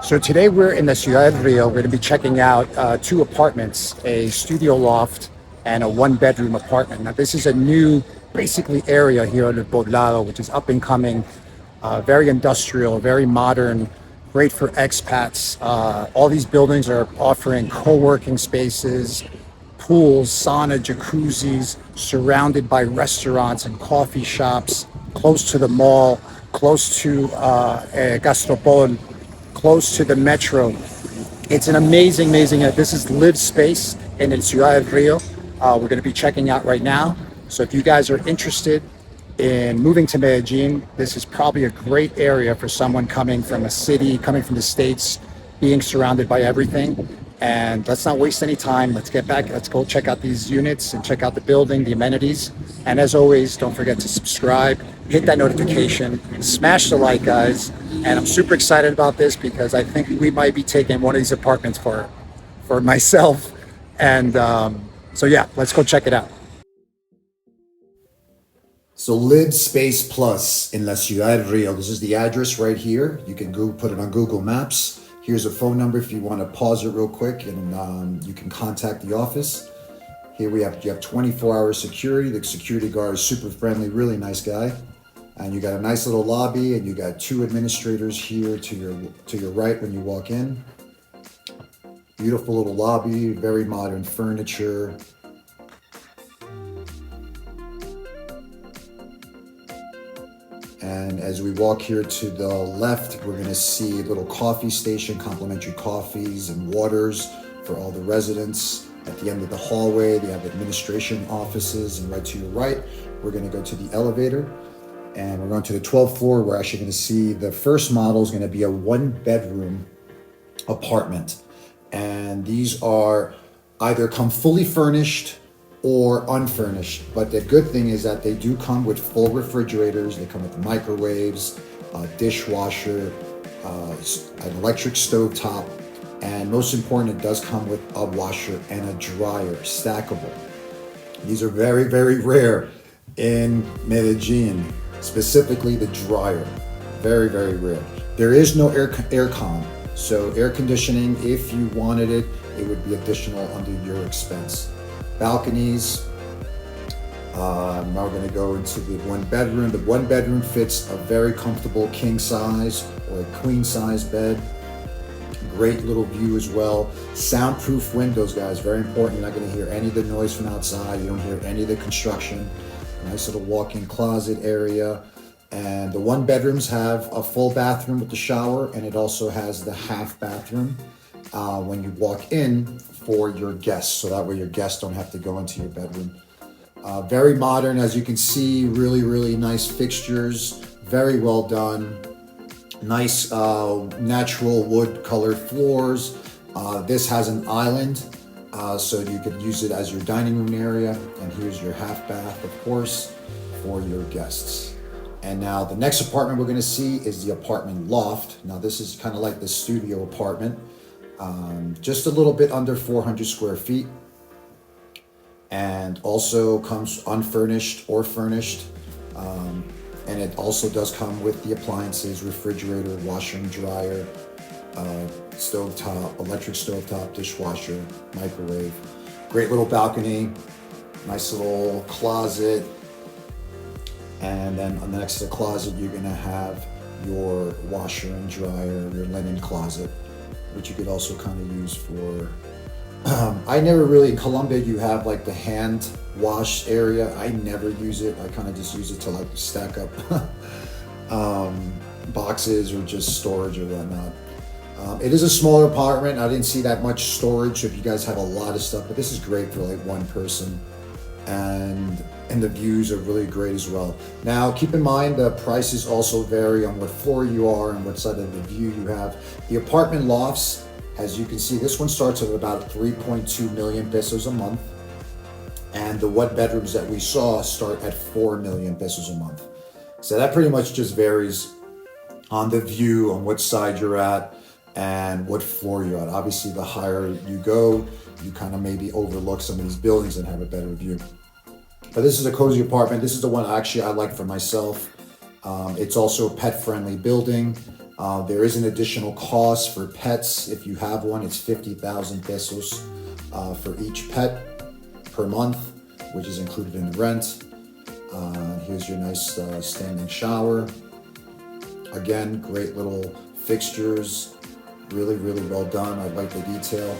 So today we're in the Ciudad del Rio. We're going to be checking out two apartments, a studio loft and a one-bedroom apartment. Now this is a new, basically, area here in the Poblado, which is up and coming, very industrial, very modern, great for expats. All these buildings are offering co-working spaces, pools, sauna, jacuzzis, surrounded by restaurants and coffee shops, close to the mall, close to Gastropol, close to the metro. It's an amazing. This is LiveSpace in Ciudad del Rio. We're going to be checking out right now. So if you guys are interested in moving to Medellin, this is probably a great area for someone coming from a city, coming from the States, being surrounded by everything. And let's not waste any time. Let's get back. Let's go check out these units and check out the building, the amenities. And as always, don't forget to subscribe, hit that notification, smash the like, guys. And I'm super excited about this because I think we might be taking one of these apartments for myself. And so yeah, let's go check it out. So Live Space Plus in La Ciudad del Rio. This is the address right here. You can go put it on Google Maps. Here's a phone number if you want to pause it real quick, and you can contact the office. Here you have 24-hour security. The security guard is super friendly, really nice guy. And you got a nice little lobby, and you got two administrators here to your right when you walk in. Beautiful little lobby, very modern furniture. And as we walk here to the left, we're gonna see a little coffee station, complimentary coffees and waters for all the residents. At the end of the hallway, they have administration offices, and right to your right, we're gonna go to the elevator and we're going to the 12th floor. We're actually gonna see the first model is gonna be a one-bedroom apartment. And these are either come fully furnished or unfurnished, but the good thing is that they do come with full refrigerators. They come with microwaves, a dishwasher, an electric stove top, and most important, it does come with a washer and a dryer, stackable. These are very rare in Medellin, specifically the dryer. Very rare. There is no air con, so air conditioning, if you wanted it, it would be additional under your expense. Balconies. Now we're going to go into the one bedroom. The one bedroom fits a very comfortable king size or a queen size bed. Great little view as well. Soundproof windows, guys, very important. You're not going to hear any of the noise from outside. You don't hear any of the construction. Nice little walk-in closet area. And the one bedrooms have a full bathroom with the shower, and it also has the half bathroom when you walk in for your guests, so that way your guests don't have to go into your bedroom. Very modern, as you can see, really nice fixtures, very well done. Nice natural wood colored floors. This has an island, so you could use it as your dining room area. And here's your half bath, of course, for your guests. And now the next apartment we're gonna see is the apartment Loft. Now this is kind of like the studio apartment. Just a little bit under 400 square feet, and also comes unfurnished or furnished, and it also does come with the appliances, refrigerator, washer and dryer, stovetop, electric stovetop, dishwasher, microwave. Great little balcony, nice little closet, and then next to the closet you're gonna have your washer and dryer, your linen closet, which you could also kind of use for, I never really, in Colombia you have like the hand wash area. I never use it. I kind of just use it to like stack up boxes or just storage or whatnot. It is a smaller apartment. I didn't see that much storage if you guys have a lot of stuff, but this is great for like one person. And the views are really great as well. Now, keep in mind the prices also vary on what floor you are and what side of the view you have. The apartment lofts, as you can see, this one starts at about 3.2 million pesos a month. And the one bedrooms that we saw start at 4 million pesos a month. So that pretty much just varies on the view, on what side you're at, and what floor you're at. Obviously, the higher you go, you kind of maybe overlook some of these buildings and have a better view. But this is a cozy apartment. This is the one actually I like for myself. It's also a pet-friendly building. There is an additional cost for pets. If you have one, it's 50,000 pesos for each pet per month, which is included in the rent. Here's your nice standing shower. Again, great little fixtures, really, really well done. I like the detail.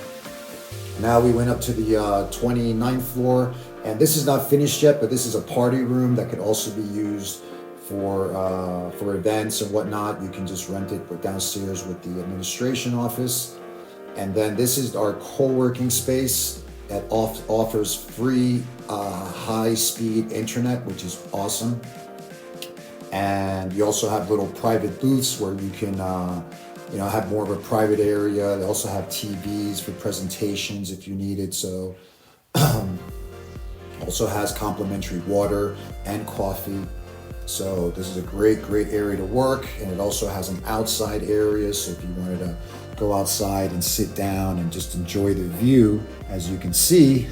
Now we went up to the 29th floor, and this is not finished yet, but this is a party room that could also be used for events and whatnot. You can just rent it downstairs with the administration office. And then this is our co-working space that offers free high-speed internet, which is awesome. And you also have little private booths where you can have more of a private area. They also have TVs for presentations if you need it. So also has complimentary water and coffee. So this is a great area to work, and it also has an outside area. So if you wanted to go outside and sit down and just enjoy the view, as you can see,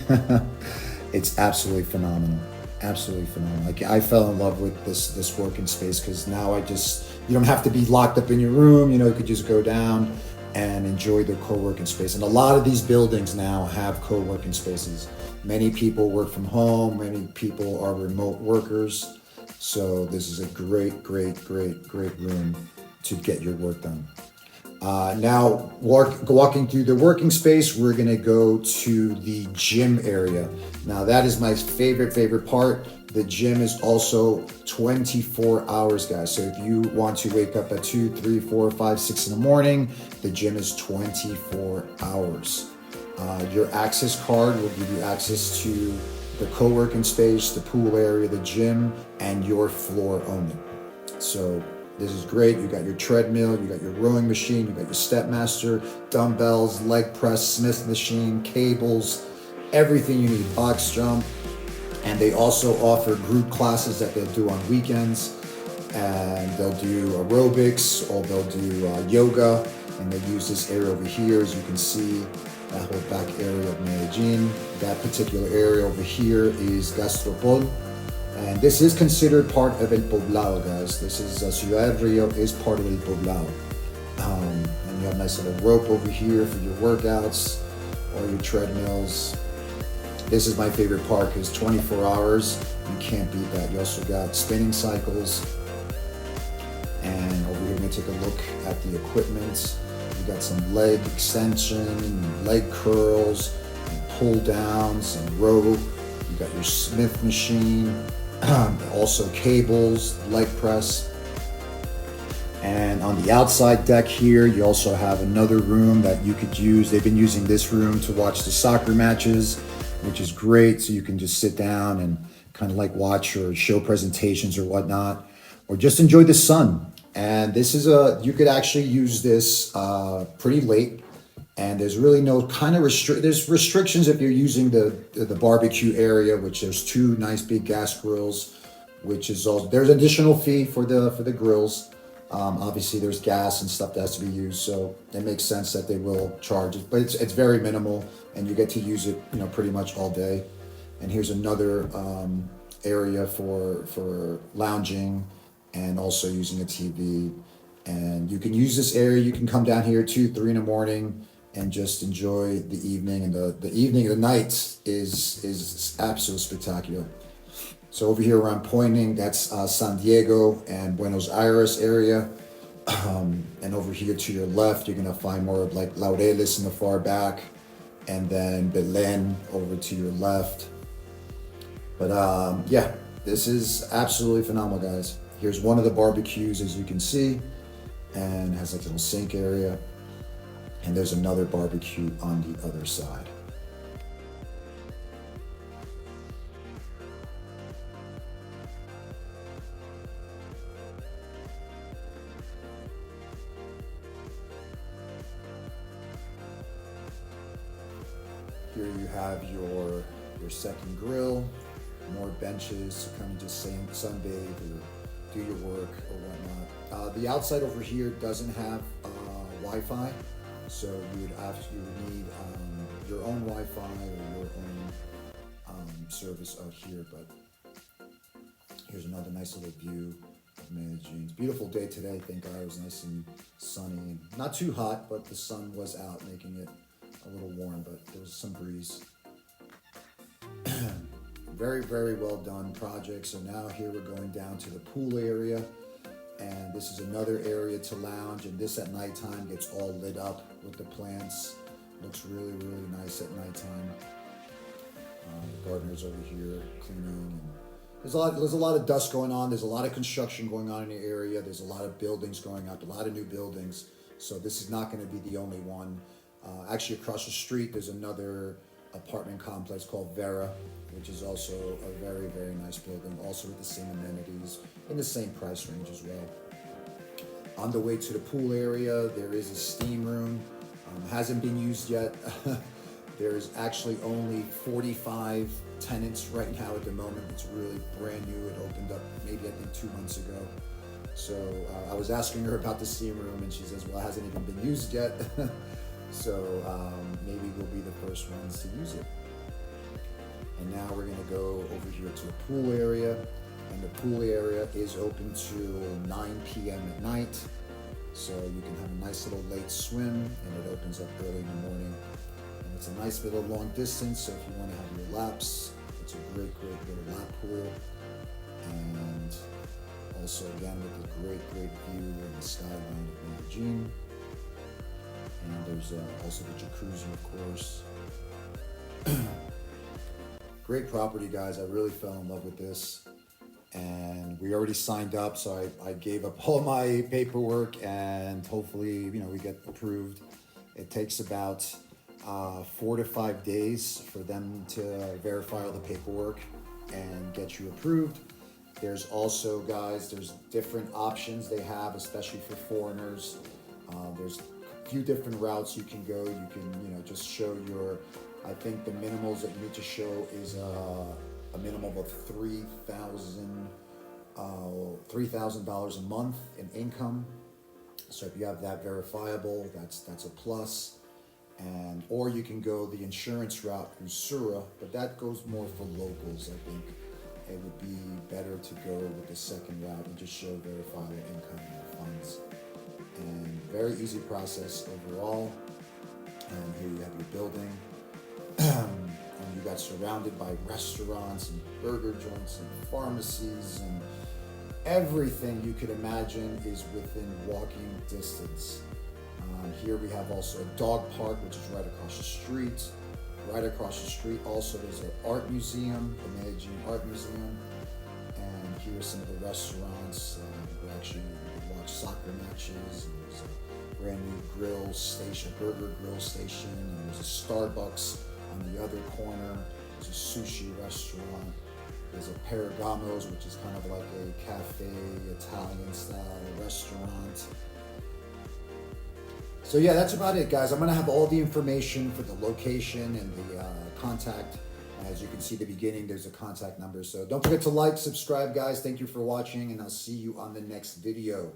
it's absolutely phenomenal. Absolutely phenomenal. Like, I fell in love with this working space because now you don't have to be locked up in your room. You could just go down and enjoy the co-working space. And a lot of these buildings now have co-working spaces. Many people work from home. Many people are remote workers. So this is a great room to get your work done. Now, walking through the working space, we're gonna go to the gym area. Now, that is my favorite part. The gym is also 24 hours, guys. So if you want to wake up at 2, 3, 4, 5, 6 in the morning, the gym is 24 hours. Your access card will give you access to the co-working space, the pool area, the gym, and your floor only. So this is great. You got your treadmill, you got your rowing machine, you got your Stepmaster, dumbbells, leg press, Smith machine, cables, everything you need, box jump. And they also offer group classes that they'll do on weekends. And they'll do aerobics, or they'll do yoga. And they use this area over here, as you can see, that whole back area of Medellin. That particular area over here is Gastropol. And this is considered part of El Poblado, guys. This is Ciudad del Rio is part of El Poblado. And you have a nice little rope over here for your workouts or your treadmills. This is my favorite part because 24 hours, you can't beat that. You also got spinning cycles. And over here, we're gonna take a look at the equipment. You got some leg extension, leg curls, and pull downs, and row. You got your Smith machine, also cables, leg press. And on the outside deck here, you also have another room that you could use. They've been using this room to watch the soccer matches, which is great. So you can just sit down and kind of like watch or show presentations or whatnot, or just enjoy the sun. And this is you could actually use this pretty late. And there's really no kind of there's restrictions if you're using the barbecue area, which there's 2 nice big gas grills, which is also, there's additional fee for the grills. Obviously there's gas and stuff that has to be used, so it makes sense that they will charge it, but it's very minimal, and you get to use it, pretty much all day. And here's another area for lounging and also using a TV. And you can use this area. You can come down here 2, 3 in the morning and just enjoy the evening. And the evening, the night is absolutely spectacular. So over here where I'm pointing, that's San Diego and Buenos Aires area. And over here to your left, you're gonna find more of like Laureles in the far back, and then Belen over to your left. But yeah, this is absolutely phenomenal, guys. Here's one of the barbecues, as you can see, and has like a little sink area. And there's another barbecue on the other side. Here you have your second grill, more benches to come and just sunbathe or do your work or whatnot. The outside over here doesn't have Wi-Fi, so you would need your own Wi-Fi or your own service out here. But here's another nice little view of of Medellin. It's a beautiful day today, thank God. It was nice and sunny and not too hot, but the sun was out, making it a little warm, but there was some breeze. Very, very well done project. So now here we're going down to the pool area, and this is another area to lounge, and this at nighttime gets all lit up with the plants. Looks really, really nice at nighttime. The gardeners over here cleaning, and there's a lot of dust going on. There's a lot of construction going on in the area. There's a lot of buildings going up, a lot of new buildings. So this is not going to be the only one. Actually, across the street, there's another apartment complex called Vera, which is also a very, very nice building, also with the same amenities in the same price range as well. On the way to the pool area, there is a steam room. Hasn't been used yet. There's actually only 45 tenants right now at the moment. It's really brand new. It opened up maybe I think 2 months ago. So I was asking her about the steam room, and she says, well, it hasn't even been used yet. So maybe we'll be the first ones to use it. And now we're gonna go over here to the pool area, and the pool area is open till 9 p.m. at night. So you can have a nice little late swim, and it opens up early in the morning. And it's a nice little long distance, so if you wanna have your laps, it's a great, great little lap pool. And also again with a great, great view of the skyline of Medellin. And there's also the jacuzzi, of course. Great property, guys. I really fell in love with this. And we already signed up, so I gave up all my paperwork, and hopefully, we get approved. It takes about 4 to 5 days for them to verify all the paperwork and get you approved. There's also, guys, there's different options they have, especially for foreigners. There's a few different routes you can go. You can, just show your, I think the minimals that you need to show is a minimum of $3,000 a month in income. So if you have that verifiable, that's a plus. And or you can go the insurance route through Sura, but that goes more for locals. I think it would be better to go with the second route and just show verifiable income and funds. And very easy process overall. And here you have your building. And you got surrounded by restaurants and burger joints and pharmacies, and everything you could imagine is within walking distance. Here we have also a dog park, which is right across the street. Right across the street also there's an art museum, the Medellin Art Museum. And here's some of the restaurants where actually you can watch soccer matches. And there's a brand new grill station, burger grill station, and there's a Starbucks on the other corner. There's a sushi restaurant. There's a Pergamos, which is kind of like a cafe, Italian style restaurant. So yeah, that's about it, guys. I'm gonna have all the information for the location and the contact. As you can see at the beginning, there's a contact number. So don't forget to like, subscribe, guys. Thank you for watching, and I'll see you on the next video.